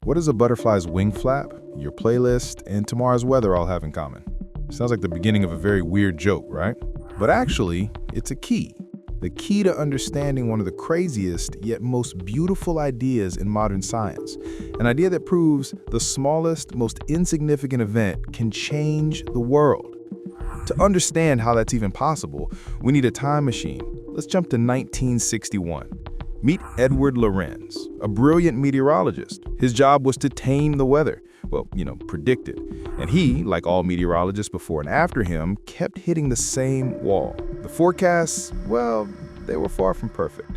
What does a butterfly's wing flap, your playlist, and tomorrow's weather all have in common? Sounds like the beginning of a very weird joke, right? But actually, it's a key. The key to understanding one of the craziest yet most beautiful ideas in modern science. An idea that proves the smallest, most insignificant event can change the world. To understand how that's even possible, we need a time machine. Let's jump to 1961. Meet Edward Lorenz, a brilliant meteorologist. His job was to tame the weather. Well, predict it. And he, like all meteorologists before and after him, kept hitting the same wall. The forecasts, well, they were far from perfect.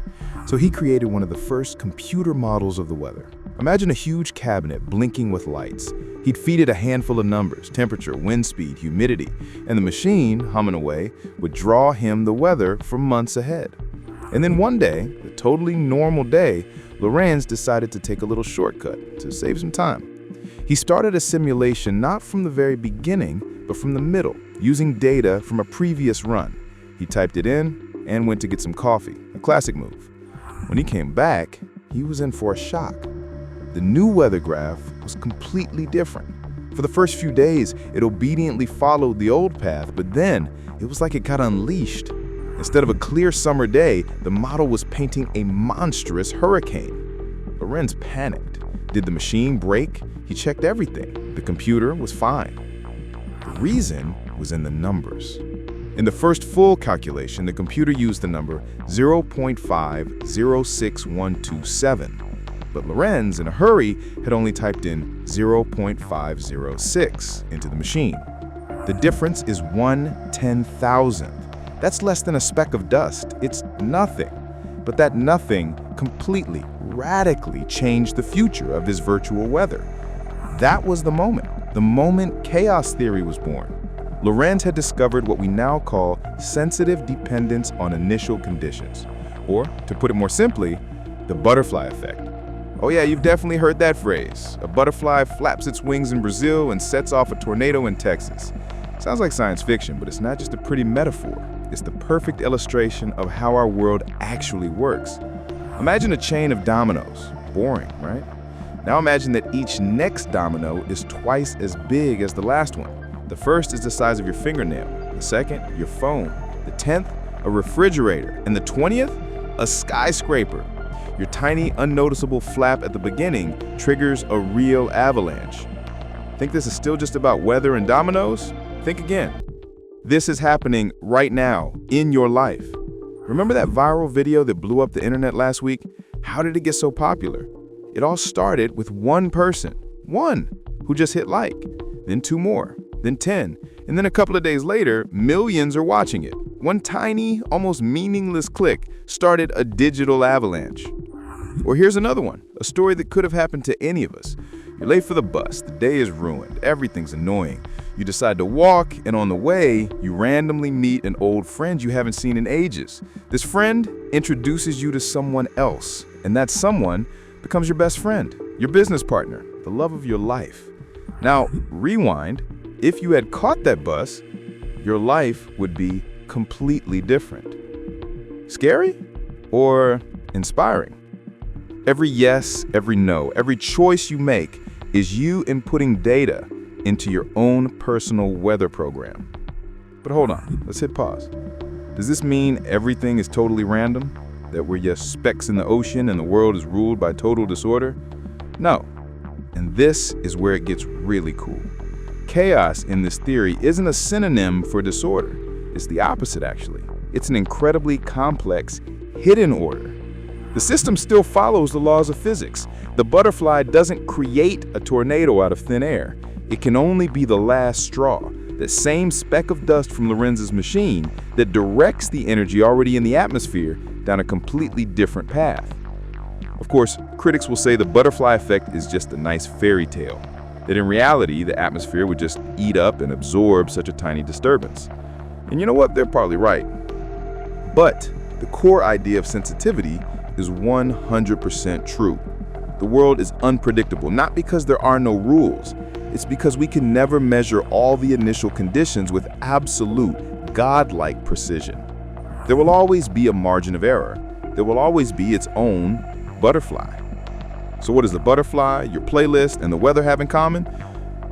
So he created one of the first computer models of the weather. Imagine a huge cabinet blinking with lights. He'd feed it a handful of numbers, temperature, wind speed, humidity, and the machine, humming away, would draw him the weather for months ahead. And then one day, a totally normal day, Lorenz decided to take a little shortcut to save some time. He started a simulation not from the very beginning, but from the middle, using data from a previous run. He typed it in and went to get some coffee, a classic move. When he came back, he was in for a shock. The new weather graph was completely different. For the first few days, it obediently followed the old path, but then it was like it got unleashed. Instead of a clear summer day, the model was painting a monstrous hurricane. Lorenz panicked. Did the machine break? He checked everything. The computer was fine. The reason was in the numbers. In the first full calculation, the computer used the number 0.506127. But Lorenz, in a hurry, had only typed in 0.506 into the machine. The difference is 1/10,000th. That's less than a speck of dust. It's nothing. But that nothing completely, radically changed the future of this virtual weather. That was the moment chaos theory was born. Lorenz had discovered what we now call sensitive dependence on initial conditions. Or, to put it more simply, the butterfly effect. Oh yeah, you've definitely heard that phrase. A butterfly flaps its wings in Brazil and sets off a tornado in Texas. Sounds like science fiction, but it's not just a pretty metaphor. It's the perfect illustration of how our world actually works. Imagine a chain of dominoes. Boring, right? Now imagine that each next domino is twice as big as the last one. The first is the size of your fingernail. The second, your phone. The 10th, a refrigerator. And the 20th, a skyscraper. Your tiny, unnoticeable flap at the beginning triggers a real avalanche. Think this is still just about weather and dominoes? Think again. This is happening right now, in your life. Remember that viral video that blew up the internet last week? How did it get so popular? It all started with one person, who just hit like, then 2 more, then 10, and then a couple of days later, millions are watching it. One tiny, almost meaningless click started a digital avalanche. Or here's another one, a story that could have happened to any of us. You're late for the bus, the day is ruined, everything's annoying. You decide to walk, and on the way, you randomly meet an old friend you haven't seen in ages. This friend introduces you to someone else, and that someone becomes your best friend, your business partner, the love of your life. Now, rewind, if you had caught that bus, your life would be completely different. Scary or inspiring? Every yes, every no, every choice you make is you inputting data into your own personal weather program. But hold on, let's hit pause. Does this mean everything is totally random? That we're just specks in the ocean and the world is ruled by total disorder? No. And this is where it gets really cool. Chaos in this theory isn't a synonym for disorder. It's the opposite, actually. It's an incredibly complex, hidden order. The system still follows the laws of physics. The butterfly doesn't create a tornado out of thin air. It can only be the last straw, that same speck of dust from Lorenz's machine that directs the energy already in the atmosphere down a completely different path. Of course, critics will say the butterfly effect is just a nice fairy tale, that in reality, the atmosphere would just eat up and absorb such a tiny disturbance. And you know what? They're probably right. But the core idea of sensitivity is 100% true. The world is unpredictable, not because there are no rules. It's because we can never measure all the initial conditions with absolute, godlike precision. There will always be a margin of error. There will always be its own butterfly. So what does the butterfly, your playlist, and the weather have in common?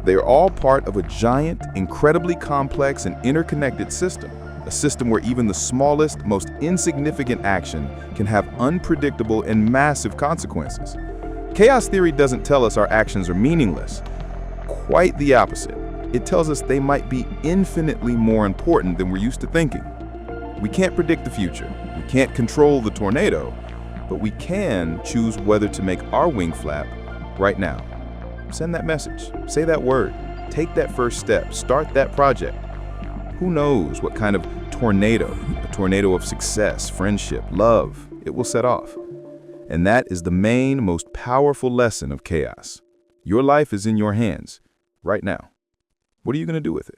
They are all part of a giant, incredibly complex and interconnected system. A system where even the smallest, most insignificant action can have unpredictable and massive consequences. Chaos theory doesn't tell us our actions are meaningless. Quite the opposite. It tells us they might be infinitely more important than we're used to thinking. We can't predict the future. We can't control the tornado, but we can choose whether to make our wing flap right now. Send that message. Say that word. Take that first step. Start that project. Who knows what kind of tornado, a tornado of success, friendship, love, it will set off. And that is the main, most powerful lesson of chaos. Your life is in your hands right now. What are you going to do with it?